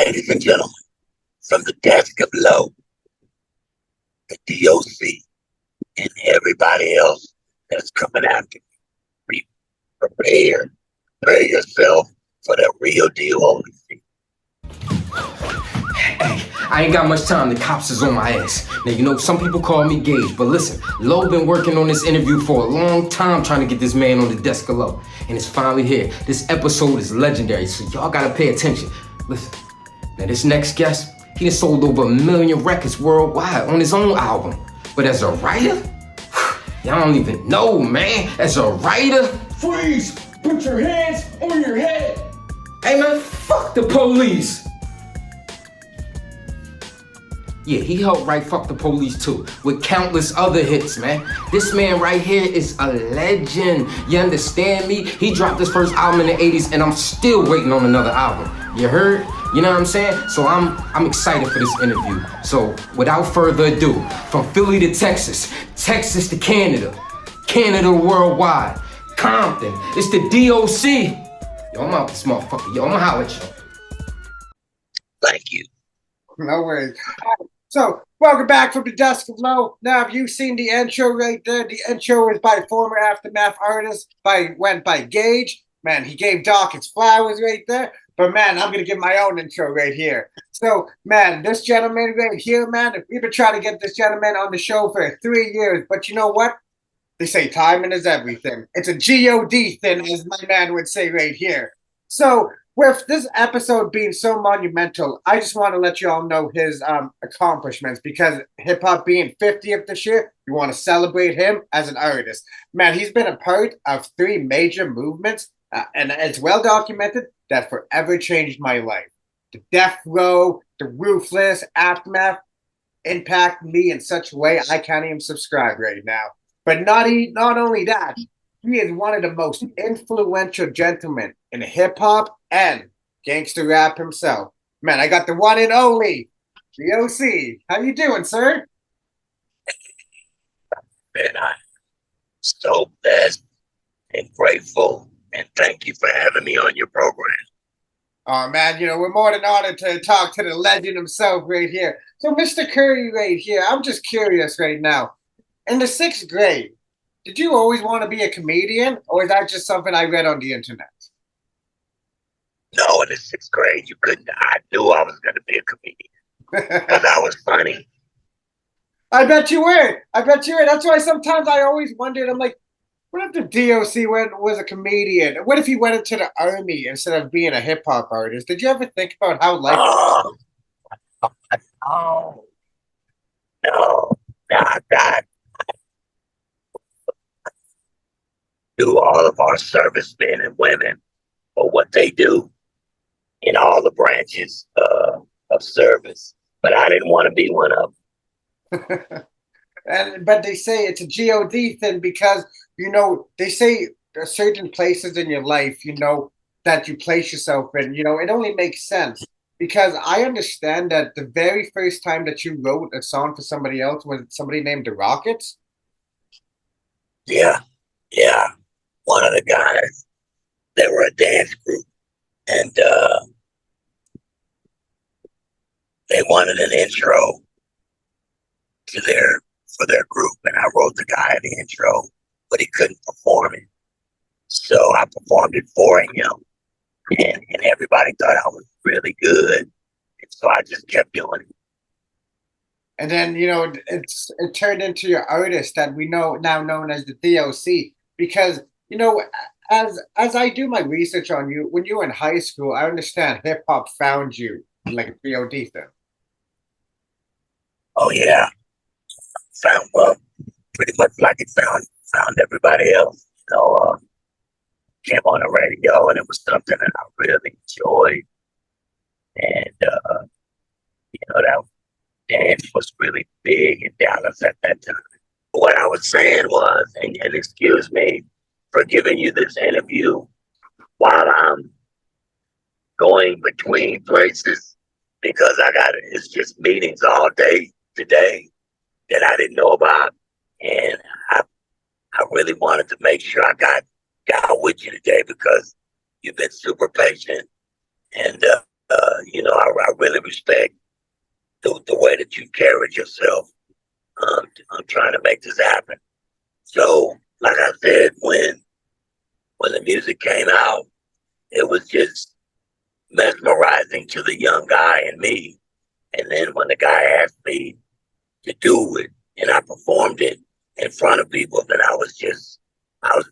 Ladies and gentlemen, from the desk of low, the D.O.C. and everybody else that's coming after me, prepare yourself for the real D.O.C. Hey, I ain't got much time. The cops is on my ass. Now, you know, some people call me Gage, but listen, Low been working on this interview for a long time trying to get this man on the desk of Low. And it's finally here. This episode is legendary, so y'all gotta pay attention. Listen, now this next guest, he done sold over 1 million records worldwide on his own album. But as a writer, y'all don't even know, man. As a writer, freeze! Put your hands on your head! Hey man, fuck the police! Yeah, he helped write Fuck the Police too, with countless other hits, man. This man right here is a legend. You understand me? He dropped his first album in the 80s and I'm still waiting on another album. You heard? You know what I'm saying? So I'm excited for this interview. So without further ado, from Philly to Texas, Texas to Canada, Canada worldwide, Compton, it's the D.O.C. Yo, I'm out this motherfucker. Yo, I'ma holler at you. Thank you. No worries. So, welcome back from the desk of Low. Now, have you seen the intro right there? The intro is by former Aftermath artist, went by Gage. Man, he gave Doc his flowers right there. But man, I'm going to give my own intro right here. So, man, this gentleman right here, man, we've been trying to get this gentleman on the show for 3 years. But you know what? They say timing is everything. It's a G-O-D thing, as my man would say right here. So, with this episode being so monumental, I just want to let you all know his accomplishments, because hip-hop being 50th this year, we want to celebrate him as an artist. Man, he's been a part of 3 major movements, and it's well documented, that forever changed my life. The Death Row, the Ruthless, Aftermath, impact me in such a way I can't even subscribe right now. But not only that, he is one of the most influential gentlemen in hip-hop and gangster rap himself. Man, I got the one and only D.O.C. How you doing, sir? Man, I'm so blessed and grateful, and thank you for having me on your program. Oh, man, you know, we're more than honored to talk to the legend himself right here. So, Mr. Curry right here, I'm just curious right now. In the 6th grade, did you always want to be a comedian, or is that just something I read on the internet? No, in the 6th grade, you couldn't. I knew I was going to be a comedian because I was funny. I bet you were. That's why sometimes I always wondered, I'm like, what if the D.O.C. was a comedian? What if he went into the army instead of being a hip-hop artist? Did you ever think about how life... No, God. Do all of our servicemen and women for what they do in all the branches of service, but I didn't want to be one of them. But they say it's a G-O-D thing because, you know, they say there are certain places in your life, you know, that you place yourself in. You know, it only makes sense because I understand that the very first time that you wrote a song for somebody else was somebody named The Rockets. Yeah. One of the guys, they were a dance group, and they wanted an intro for their group, and I wrote the guy the intro, but he couldn't perform it, so I performed it for him, and everybody thought I was really good, and so I just kept doing it. And then, you know, it turned into your artist that we know now known as the D.O.C. because, you know, as I do my research on you, when you were in high school, I understand hip hop found you like a D.O.D. thing. Oh yeah, found pretty much like it found everybody else. You know, came on the radio, and it was something that I really enjoyed, and you know, that dance was really big in Dallas at that time. What I was saying was, and excuse me for giving you this interview while I'm going between places, because it's just meetings all day today that I didn't know about, and I really wanted to make sure I got with you today because you've been super patient, and I really respect the way that you carried yourself. I'm trying to make this happen. So, like I said, when the music came out, it was just mesmerizing to the young guy in me. And then when the guy asked me to do it and I performed it in front of people, then I was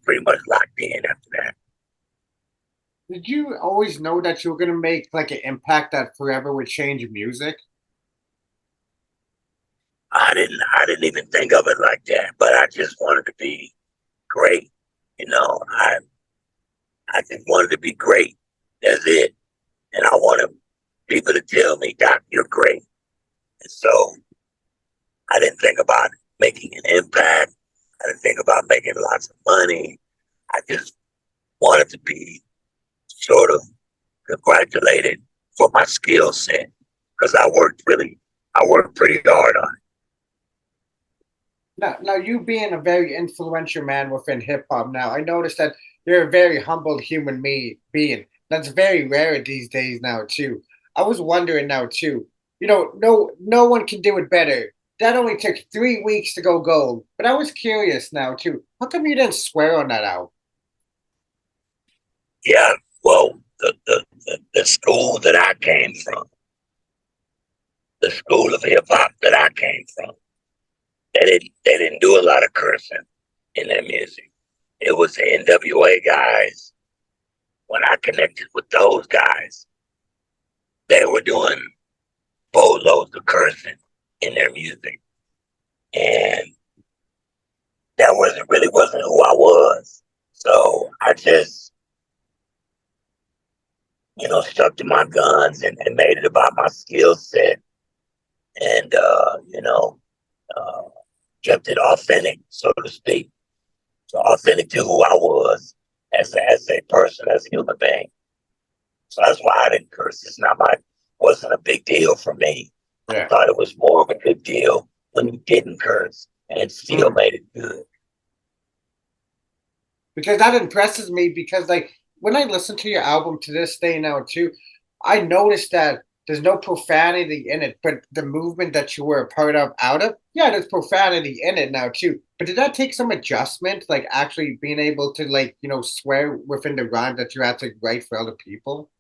pretty much locked in after that. Did you always know that you were gonna make like an impact that forever would change music? I didn't even think of it like that, but I just wanted to be great. You know, I just wanted to be great. That's it. And I wanted people to tell me, Doc, you're great. And so I didn't think about making an impact. I didn't think about making lots of money. I just wanted to be sort of congratulated for my skill set because I worked pretty hard on it. Now, you being a very influential man within hip hop, now I noticed that you're a very humble being. That's very rare these days now too. I was wondering now too. No one can do it better. That only took 3 weeks to go gold. But I was curious now too. How come you didn't swear on that album? Yeah, well, the school that I came from, the school of hip hop that I came from, they didn't do a lot of cursing in their music. It was the NWA guys. When I connected with those guys, they were doing boatloads of cursing in their music, and that wasn't who I was. So I just stuck to my guns and made it about my skill set, and uh, kept it authentic, so to speak. So authentic to who I was as a person, as a human being. So that's why I didn't curse. Wasn't a big deal for me. I Yeah. thought it was more of a good deal when you didn't curse and still made it good. Because that impresses me because like when I listen to your album to this day now too, I noticed that there's no profanity in it, but the movement that you were a part of out of, yeah, there's profanity in it now too. But did that take some adjustment, like actually being able to like, swear within the rhyme that you had to write for other people?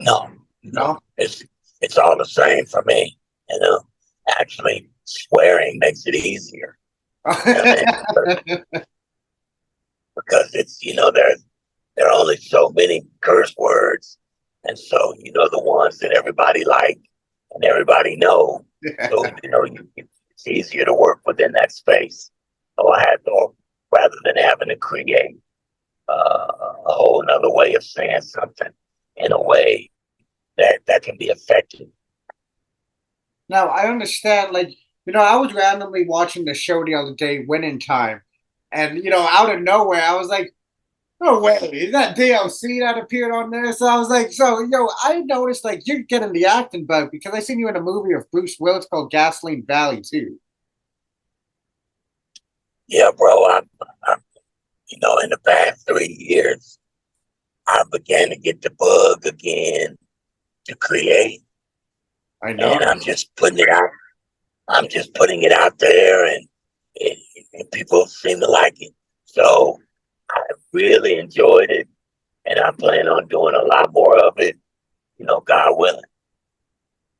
No, no, No? it's all the same for me. Actually, swearing makes it easier. I mean, because there are only so many curse words, and so the ones that everybody like and everybody know. So it's easier to work within that space. So I had to, rather than having to create a whole another way of saying something in a way that can be effective. Now I understand, like, I was randomly watching the show the other day, Winning Time, and out of nowhere, I was like, "No way, is that D.O.C. that appeared on there?" So I was like, I noticed like you're getting the acting bug because I seen you in a movie of Bruce Willis called Gasoline Valley too. Yeah, bro. I in the past 3 years, I began to get the bug again to create, I know. and I'm just putting it out. I'm just putting it out there, and, and people seem to like it. So I really enjoyed it, and I plan on doing a lot more of it. God willing.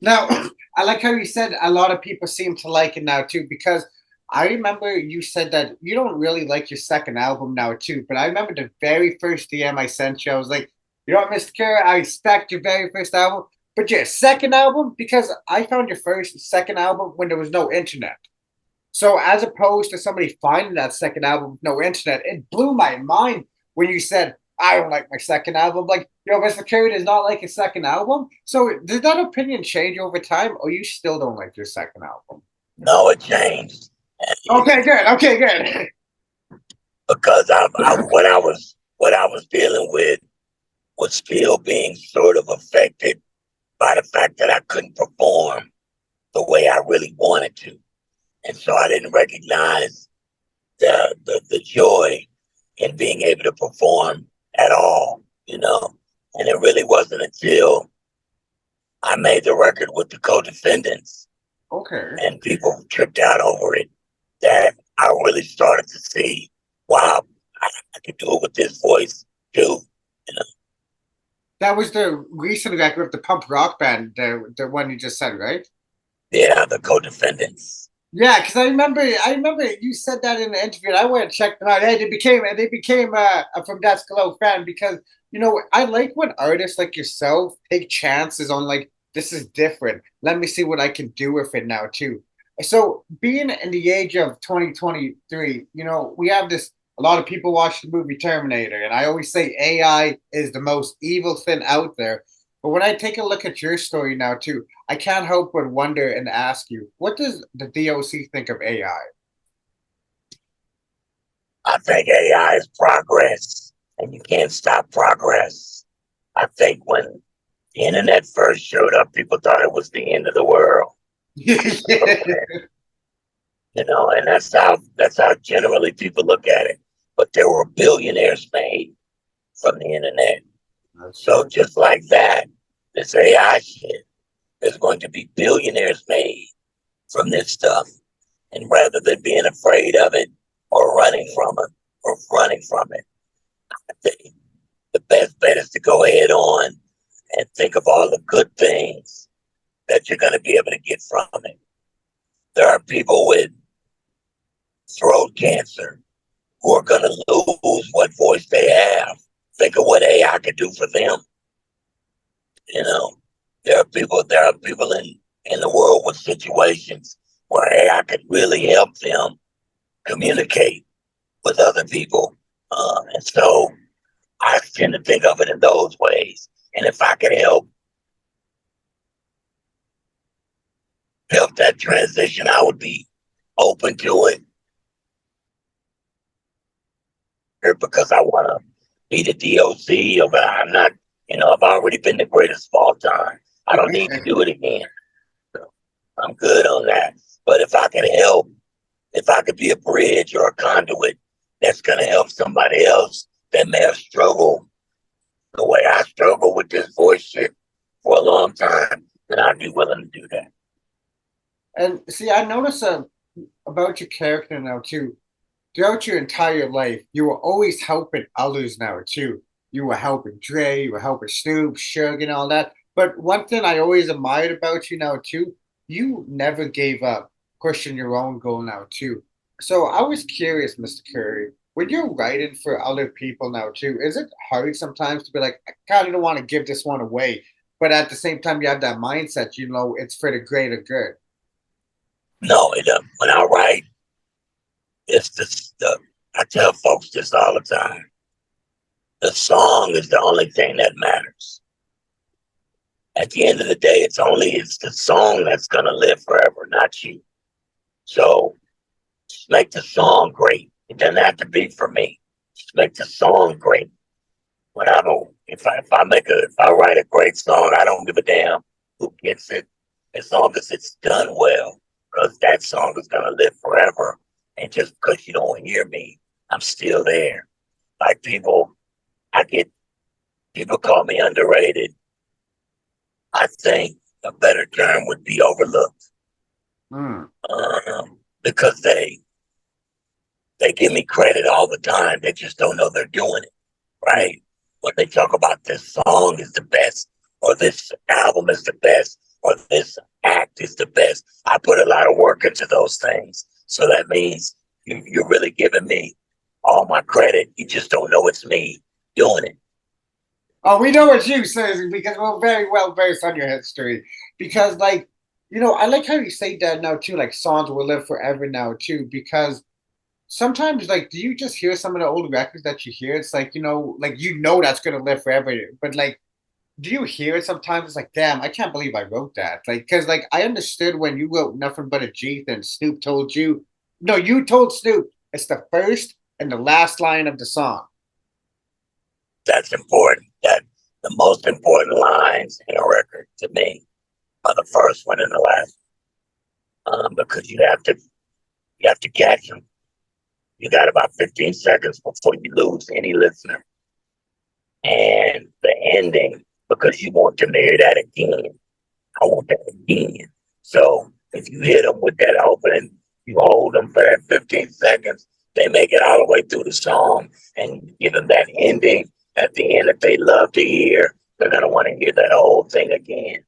Now, I like how you said a lot of people seem to like it now too, because I remember you said that you don't really like your second album now too. But I remember the very first DM I sent you, I was like, Mr. Kerr, I expect your very first album, but your second album, because I found your first and second album when there was no internet. So as opposed to somebody finding that second album with no internet, it blew my mind when you said, I don't like my second album. Like, Mr. Curry does not like his second album. So did that opinion change over time, or you still don't like your second album? No, it changed. Okay, good. Okay, good. Because what I was dealing with was still being sort of affected by the fact that I couldn't perform the way I really wanted to. And so I didn't recognize the joy in being able to perform at all. And it really wasn't until I made the record with the co-defendants, Okay. and people tripped out over it. That I really started to see, wow, I could do it with this voice too. You know? That was the recent record of the punk rock band, the one you just said, right? Yeah, the co-defendants. Yeah, because I remember you said that in the interview. And I went and checked them out. Hey, they became a From Dusk Till Dawn fan because I like when artists like yourself take chances on like this is different. Let me see what I can do with it now too. So being in the age of 2023, we have this. A lot of people watch the movie Terminator, and I always say AI is the most evil thing out there. But when I take a look at your story now too, I can't help but wonder and ask you, what does the D.O.C think of AI? I think AI is progress, and you can't stop progress. I think when the internet first showed up, people thought it was the end of the world. And that's how generally people look at it. But there were billionaires made from the internet. That's So true. just like that, this AI shit, there's going to be billionaires made from this stuff. And rather than being afraid of it or running from it, I think the best bet is to go ahead on and think of all the good things that you're going to be able to get from it. There are people with throat cancer who are going to lose what voice they have. Think of what AI could do for them. You know, there are people in the world with situations where AI could really help them communicate with other people. And so I tend to think of it in those ways. And if I could help that transition, I would be open to it because I want to be the D.O.C. But I'm not, I've already been the greatest of all time. I don't need to do it again. So I'm good on that. But if I could be a bridge or a conduit that's going to help somebody else that may have struggled the way I struggled with this voice shit for a long time, then I'd be willing to do that. And see, I notice about your character now too. Throughout your entire life, you were always helping others now too. You were helping Dre, you were helping Snoop, Suge, and all that. But one thing I always admired about you now too, you never gave up pushing your own goal now too. So I was curious, Mr. Curry, when you're writing for other people now too, is it hard sometimes to be like, I kind of don't want to give this one away, but at the same time you have that mindset, it's for the greater good. No, when I write, it's I tell folks this all the time. The song is the only thing that matters. At the end of the day, it's the song that's gonna live forever, not you. So just make the song great. It doesn't have to be for me. Just make the song great. But I don't. If I write a great song, I don't give a damn who gets it, as long as it's done well, because that song is gonna live forever. And just because you don't hear me, I'm still there. Like I get people call me underrated. I think a better term would be overlooked, Hmm. because they give me credit all the time. They just don't know they're doing it right. When they talk about this song is the best, or this album is the best, or this act is the best, I put a lot of work into those things. So that means you're really giving me all my credit. You just don't know it's me doing it. Oh, we know what you say because we're very well versed on your history. Because, like, I like how you say that now too. Like, songs will live forever now too. Because sometimes, like, do you just hear some of the old records that you hear? It's like like that's gonna live forever. But like, do you hear it sometimes? It's like, damn, I can't believe I wrote that. Like, because like I understood when you wrote Nothing But a G, then Snoop told you, no, you told Snoop it's the first and the last line of the song. That's important. That the most important lines in a record to me are the first one and the last, because you have to catch them. You got about 15 seconds before you lose any listener, and the ending, because you want them to hear that again. I want that again. So if you hit them with that opening, you hold them for that 15 seconds, they make it all the way through the song and give them that ending at the end that they love to hear. They're going to want to hear that whole thing again.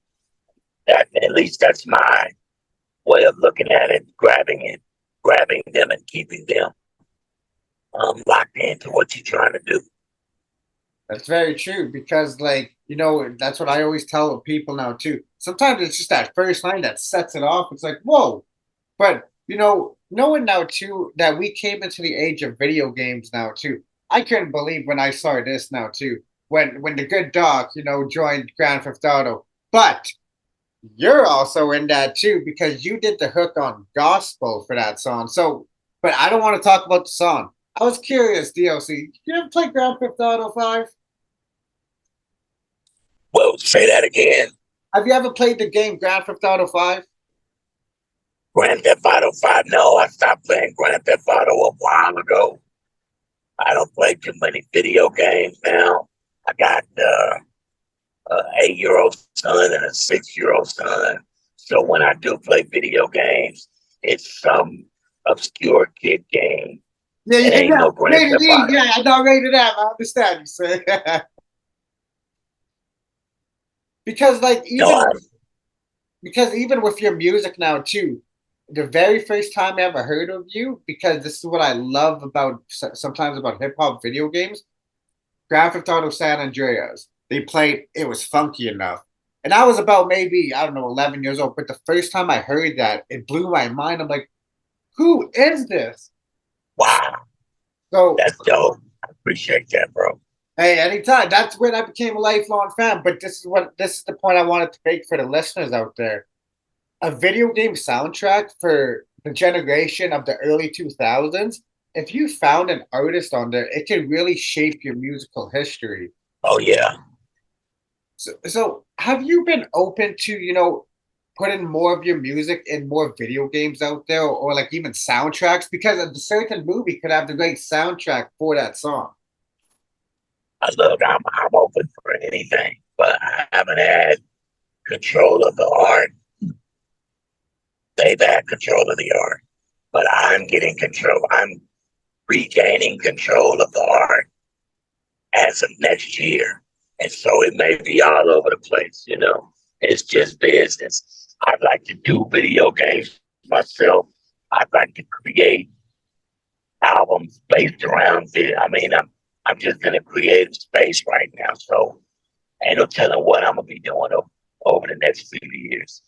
That, at least that's my way of looking at it, grabbing them and keeping them locked into what you're trying to do. That's very true because, like, that's what I always tell people now too. Sometimes it's just that first line that sets it off. It's like, whoa. But, knowing now too that we came into the age of video games now too. I couldn't believe when I saw this now too. When the good dog, joined Grand Theft Auto. But you're also in that too because you did the hook on gospel for that song. So, but I don't want to talk about the song. I was curious, D.O.C. You ever play Grand Theft Auto 5? Well, say that again. Have you ever played the game Grand Theft Auto 5? Grand Theft Auto 5. No, I stopped playing Grand Theft Auto a while ago. I don't play too many video games now. I got an 8-year-old son and a 6-year-old son. So when I do play video games, it's some obscure kid game. Yeah, ain't no Grand rated Theft E. Auto. Yeah, I know rated M. I understand you, sir. Because like No, even with your music now too, the very first time I ever heard of you, because this is what I love about sometimes about hip hop video games, Grand Theft Auto San Andreas. They played it was funky enough. And I was about maybe, I don't know, 11 years old. But the first time I heard that, it blew my mind. I'm like, who is this? wow, So, that's dope. I appreciate that, bro. hey, anytime. That's when I became a lifelong fan. But this is the point I wanted to make for the listeners out there. A video game soundtrack for the generation of the early 2000s, if you found an artist on there, it can really shape your musical history. Oh yeah. So have you been open to, putting more of your music in more video games out there or like even soundtracks? Because a certain movie could have the great soundtrack for that song. Look, I'm open for anything, but I haven't had control of the art. They've had control of the art, but I'm getting control. I'm regaining control of the art as of next year. And so it may be all over the place, It's just business. I'd like to do video games myself. I'd like to create albums based around it. I mean, I'm just in a creative space right now. So ain't no telling what I'm gonna be doing over the next few years.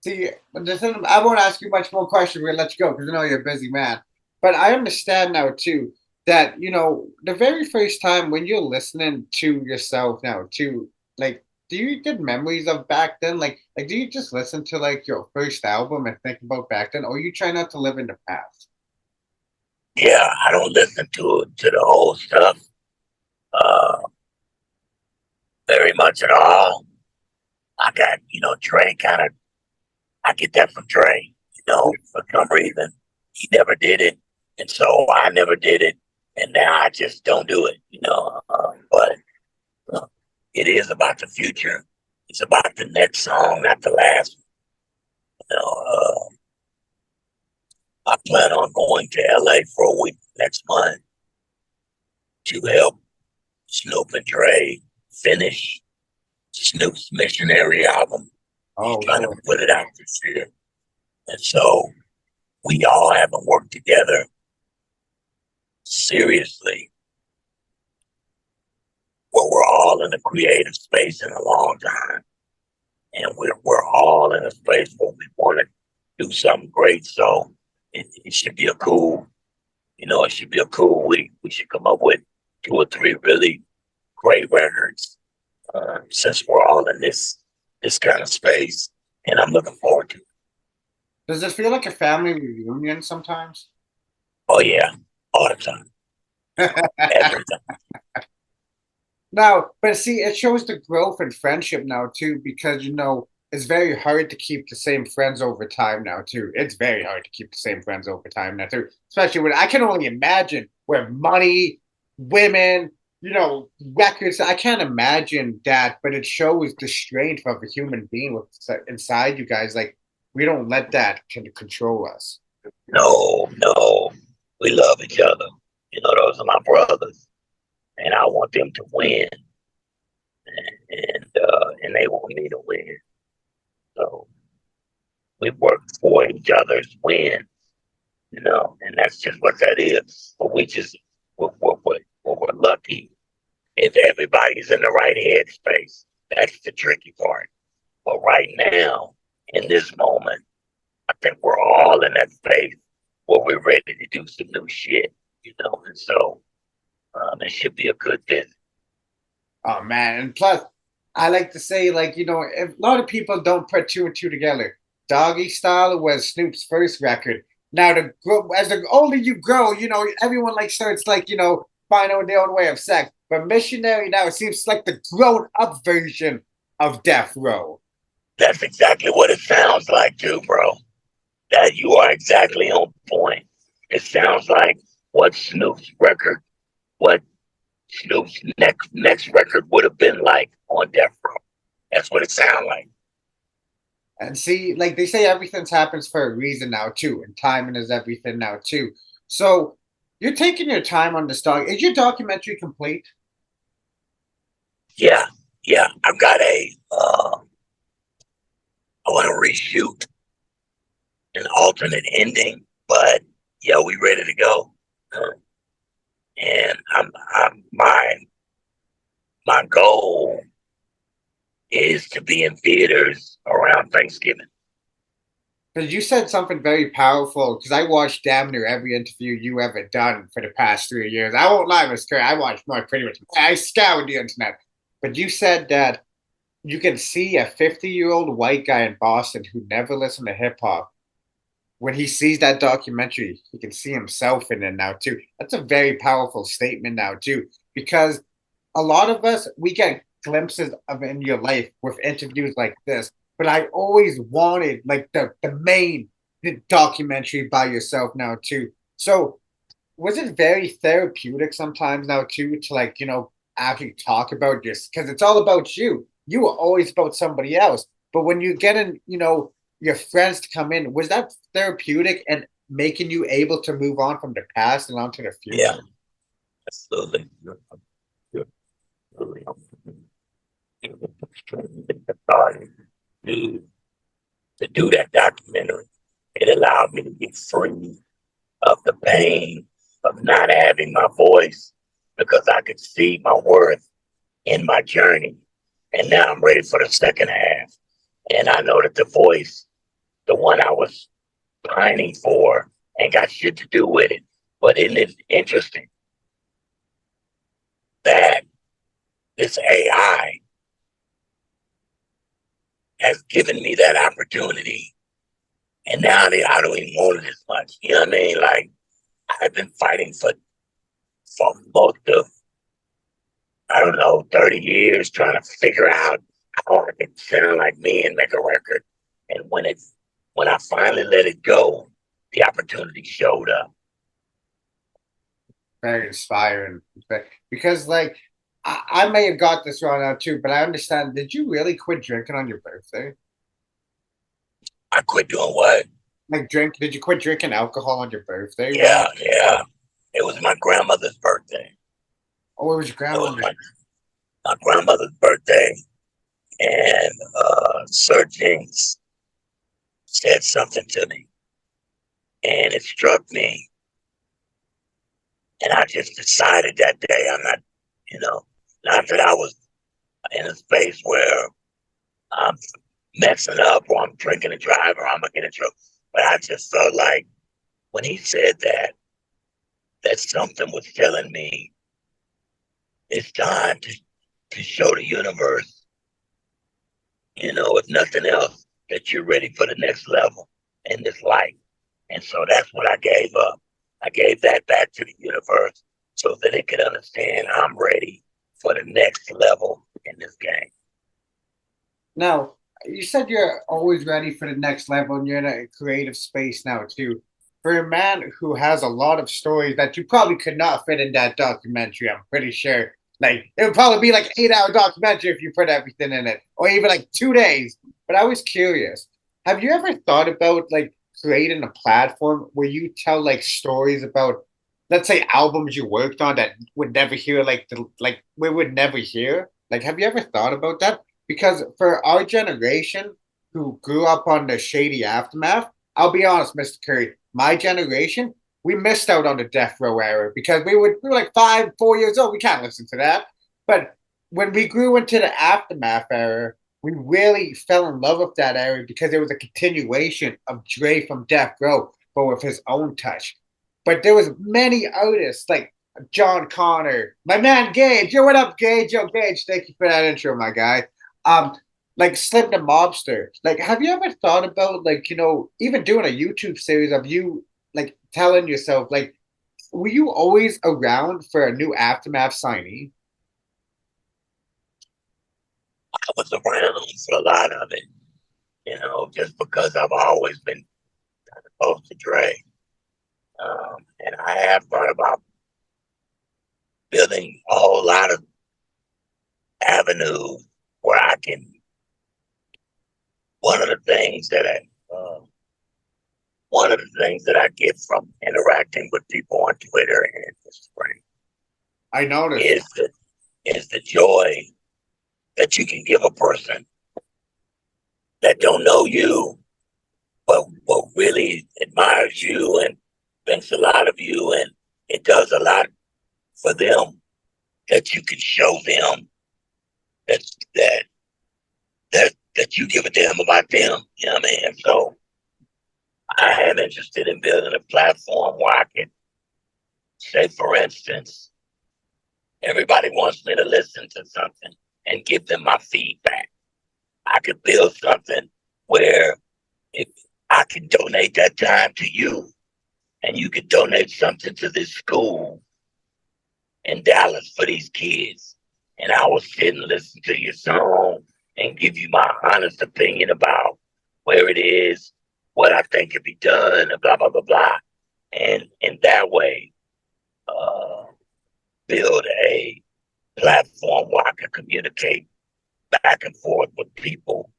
See, I won't ask you much more questions. We'll let you go because I know you're a busy man. But I understand now too that the very first time when you're listening to yourself now too, like, do you get memories of back then? Like, do you just listen to like your first album and think about back then, or you try not to live in the past? Yeah, I don't listen to the whole stuff uh very much at all. I got, Dre kind of I get that from Dre, for some reason. He never did it. And so I never did it. And now I just don't do it. But it is about the future. It's about the next song, not the last. I plan on going to LA for a week next month to help Snoop and Dre finish Snoop's Missionary album. He's Oh, trying to cool. put it out this year. And so we all haven't worked together seriously where we're all in a creative space in a long time. And we're all in a space where we want to do something great. So it should be a cool, it should be a cool week. We should come up with 2 or 3 really great records since we're all in this kind of space. And I'm looking forward to it. Does it feel like a family reunion sometimes? Oh, yeah, all the time. Every time. Now, but see, it shows the growth in friendship now too, because it's very hard to keep the same friends over time now too. It's very hard to keep the same friends over time now too, especially when I can only imagine where money, women, records. I can't imagine that, but it shows the strength of a human being with inside you guys. Like we don't let that can control us. No, no, we love each other. Those are my brothers, and I want them to win, and they want me to win. So we work for each other's win, and that's just what that is. But we're lucky if everybody's in the right headspace. That's the tricky part. But right now, in this moment, I think we're all in that space where we're ready to do some new shit, and so it should be a good visit. Oh man, and plus, I like to say, like if, a lot of people don't put two and two together. Doggystyle was Snoop's first record. Now, as the older you grow, everyone like starts like finding their own way of sex. But Missionary now it seems like the grown up version of Death Row. That's exactly what it sounds like, too, bro. That you are exactly on point. It sounds like what what Snoop's next record would have been like on Death Row. That's what it sounds like. And see, like they say, everything happens for a reason now too, and timing is everything now too. So you're taking your time on this dog. Is your documentary complete? Yeah, yeah. I've got I want to reshoot an alternate ending, but yeah, we ready to go. And my goal is to be in theaters around Thanksgiving. Because you said something very powerful. Because I watched damn near every interview you ever done for the past 3 years. I won't lie, Miss Curry. I watched more pretty much. I scoured the internet. But you said that you can see a 50-year-old white guy in Boston who never listened to hip hop. When he sees that documentary, he can see himself in it now too. That's a very powerful statement now too, because a lot of us we get glimpses of in your life with interviews like this. But I always wanted like the main documentary by yourself now too. So was it very therapeutic sometimes now too to like actually talk about this because it's all about you. You were always about somebody else, but when you get in, your friends to come in, was that therapeutic and making you able to move on from the past and onto the future? Yeah, absolutely. To, to do that documentary, it allowed me to get free of the pain of not having my voice because I could see my worth in my journey. And now I'm ready for the second half. And I know that the voice, the one I was pining for, ain't got shit to do with it. But isn't it interesting that this AI has given me that opportunity? And now I don't even want it as much. You know what I mean? Like, I've been fighting for most of, I don't know, 30 years trying to figure out how I can sound like me and make a record. And when I finally let it go, the opportunity showed up. Very inspiring. Because like I may have got this wrong now too, but I understand. Did you really quit drinking on your birthday? I quit doing what? Like drink? Did you quit drinking alcohol on your birthday? Yeah, yeah. It was my grandmother's birthday. Oh, it was your It was grandma. my grandmother's birthday. And Sir Jinx said something to me. And it struck me. And I just decided that day I'm not, not that I was in a space where I'm messing up or I'm drinking and driving or I'm going to get in trouble. But I just felt like when he said that something was telling me it's time to show the universe, if nothing else, that you're ready for the next level in this life. And so that's what I gave up. I gave that back to the universe so that it could understand I'm ready for the next level in this game. Now, you said you're always ready for the next level and you're in a creative space now too. For a man who has a lot of stories that you probably could not fit in that documentary, I'm pretty sure. Like it would probably be like 8 hour documentary if you put everything in it, or even like 2 days. But I was curious. Have you ever thought about like creating a platform where you tell like stories about, let's say, albums you worked on that would never hear like we would never hear? Like, have you ever thought about that? Because for our generation who grew up on the shady aftermath, I'll be honest, Mr. Curry, my generation, we missed out on the death row era because we were like 5, 4 years old. We can't listen to that. But when we grew into the aftermath era, we really fell in love with that era because it was a continuation of Dre from Death Row, but with his own touch. But there was many artists like John Connor, my man Gage. Yo, what up, Gage? Yo, Gage, thank you for that intro, my guy. Um, like Slim the Mobster. Like, have you ever thought about like, even doing a YouTube series of you like telling yourself, like, were you always around for a new aftermath signee? I was around for a lot of it, just because I've always been close to Dre. And I have thought about building a whole lot of avenues where I can. One of the things that I get from interacting with people on Twitter and Instagram I noticed. is the joy that you can give a person that don't know you, but really admires you and thinks a lot of you, and it does a lot for them that you can show them that that that you give a damn about them. You know what I mean? So I am interested in building a platform where I can say, for instance, everybody wants me to listen to something and give them my feedback. I could build something where if I can donate that time to you and you can donate something to this school in Dallas for these kids. And I will sit and listen to your song and give you my honest opinion about where it is, what I think could be done, and blah, blah, blah, blah. And in that way, build a platform where I can communicate back and forth with people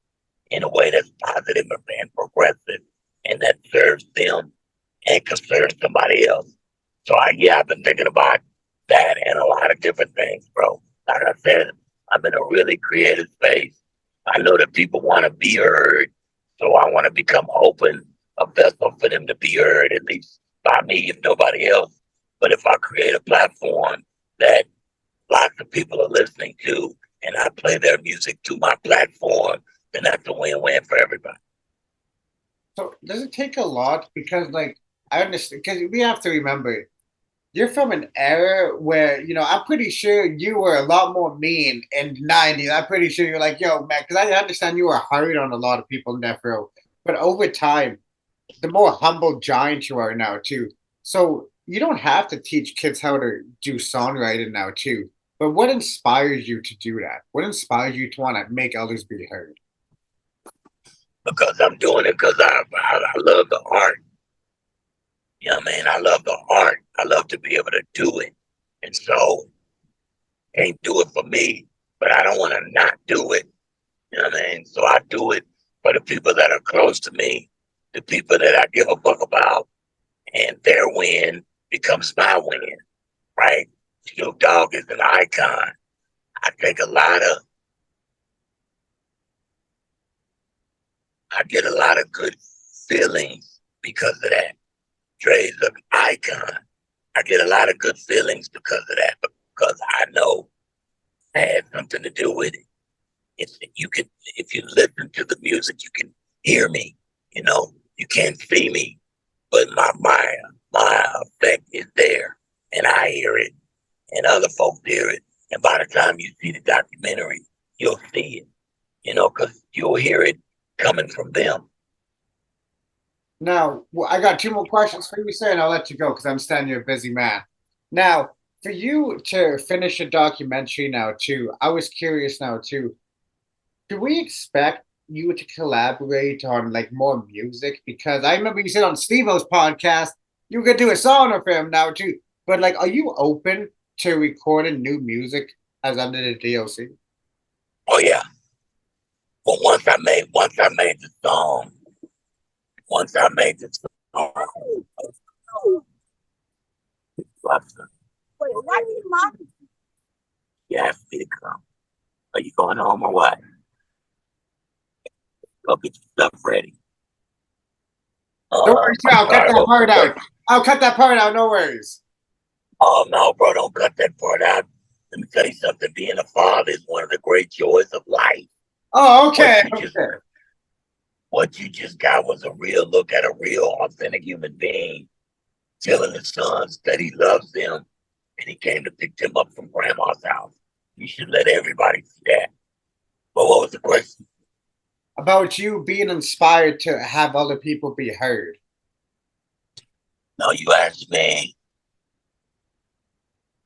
in a way that's positive and progressive and that serves them and concerns somebody else. So I've been thinking about that and a lot of different things, bro. Like I said, I'm in a really creative space. I know that people want to be heard, so I want to become open, a vessel for them to be heard, at least by me, if nobody else. But if I create a platform that lots of people are listening to and I play their music to my platform, then that's a win-win for everybody. So does it take a lot? Because like I understand, because we have to remember you're from an era where, I'm pretty sure you were a lot more mean in the 90s. I'm pretty sure you're like, yo, man, because I understand you were hard on a lot of people in death row. But over time, the more humble giant you are now, too. So you don't have to teach kids how to do songwriting now, too. But what inspires you to do that? What inspires you to want to make others be heard? Because I'm doing it because I love the art. You know what I mean? I love the art. I love to be able to do it. And so, can't do it for me, but I don't want to not do it. You know what I mean? So I do it for the people that are close to me, the people that I give a fuck about, and their win becomes my win, right? Snoop Dogg is an icon. I get a lot of good feelings because of that. Dre's an icon. I get a lot of good feelings because of that, because I know I had something to do with it. If you listen to the music, you can hear me. You can't see me, but my effect is there, and I hear it, and other folks hear it. And by the time you see the documentary, you'll see it. Because you'll hear it coming from them. Now, I got two more questions for you, sir, and I'll let you go because I'm standing you're a busy man. Now, for you to finish a documentary now, too, I was curious now, too. Do we expect you to collaborate on like more music? Because I remember you said on Steve-O's podcast you were gonna do a song with him now too. But like, are you open to recording new music as under the D.O.C.? Oh yeah. But once I made the song, once I made the song, wait, why are you mom? You asked me to come. Are you going home or what? Go get your stuff ready. Don't worry, sir. I'm I'll cut sorry. that part out. I'll cut that part out. No worries. Oh no, bro, don't cut that part out. Let me tell you something. Being a father is one of the great joys of life. Oh, okay. What you just got was a real look at a real, authentic human being telling his sons that he loves them and he came to pick them up from grandma's house. You should let everybody see that. But what was the question? About you being inspired to have other people be heard. No, you asked me.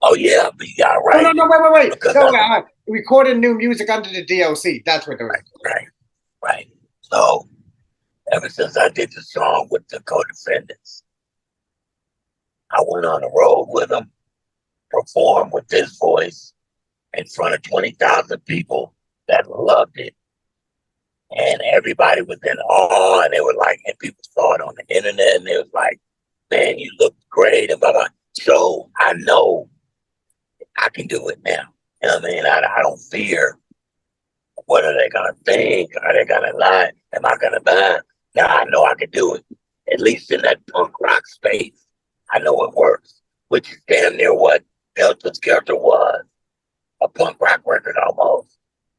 Oh yeah, but you got right. No, wait. No, recording new music under the D.O.C. That's what it was. Right. So ever since I did the song with the co-defendants, I went on the road with them, performed with this voice in front of 20,000 people that loved it. And everybody was in awe, and they were like, and people saw it on the internet, and they was like, man, you look great, and blah, blah. So I know I can do it now. You know what I mean? I don't fear. What are they going to think? Are they going to lie? Am I going to lie? Now I know I can do it. At least in that punk rock space, I know it works, which is damn near what Helter Skelter was, a punk rock record almost.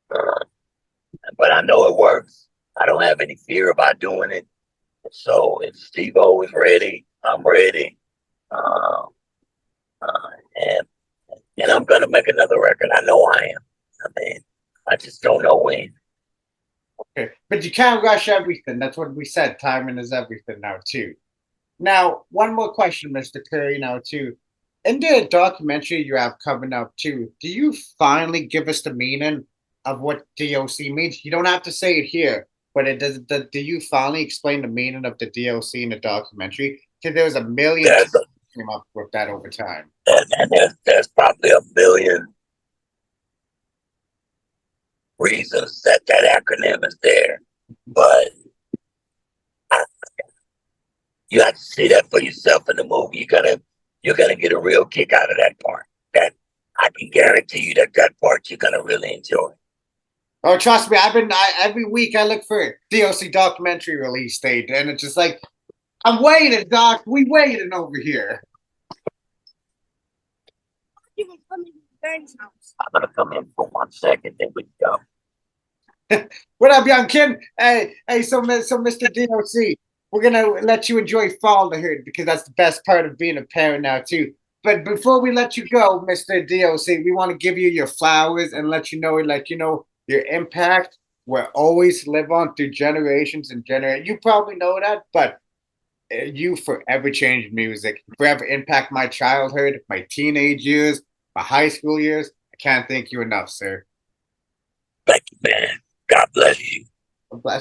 But I know it works. I don't have any fear about doing it. So if Steve-O is ready, I'm ready. Uh, and I'm going to make another record. I know I am. I mean, I just don't know when. Okay. But you can't rush everything. That's what we said. Timing is everything now, too. Now, one more question, Mr. Curry, now, too. In the documentary you have coming up, too, do you finally give us the meaning of what D.O.C. means? You don't have to say it here, but do you finally explain the meaning of the D.O.C. in the documentary? Because there's a million came up with that over time. And there's probably a million reasons that acronym is there, but you have to see that for yourself in the movie. You're gonna get a real kick out of that part. That I can guarantee you that part you're gonna really enjoy. Oh, trust me, every week I look for D.O.C. documentary release date, and it's just like, I'm waiting, Doc. We waiting over here. I'm gonna come in for 1 second, then we go. What up, young kid? Hey, so Mr. D.O.C., we're gonna let you enjoy fatherhood because that's the best part of being a parent now too. But before we let you go, Mr. D.O.C., we want to give you your flowers and let you know, your impact will always live on through generations and generations. You probably know that, but you forever changed music, forever impact my childhood, my teenage years, my high school years. I can't thank you enough, sir. Thank you, man. God bless you. God bless.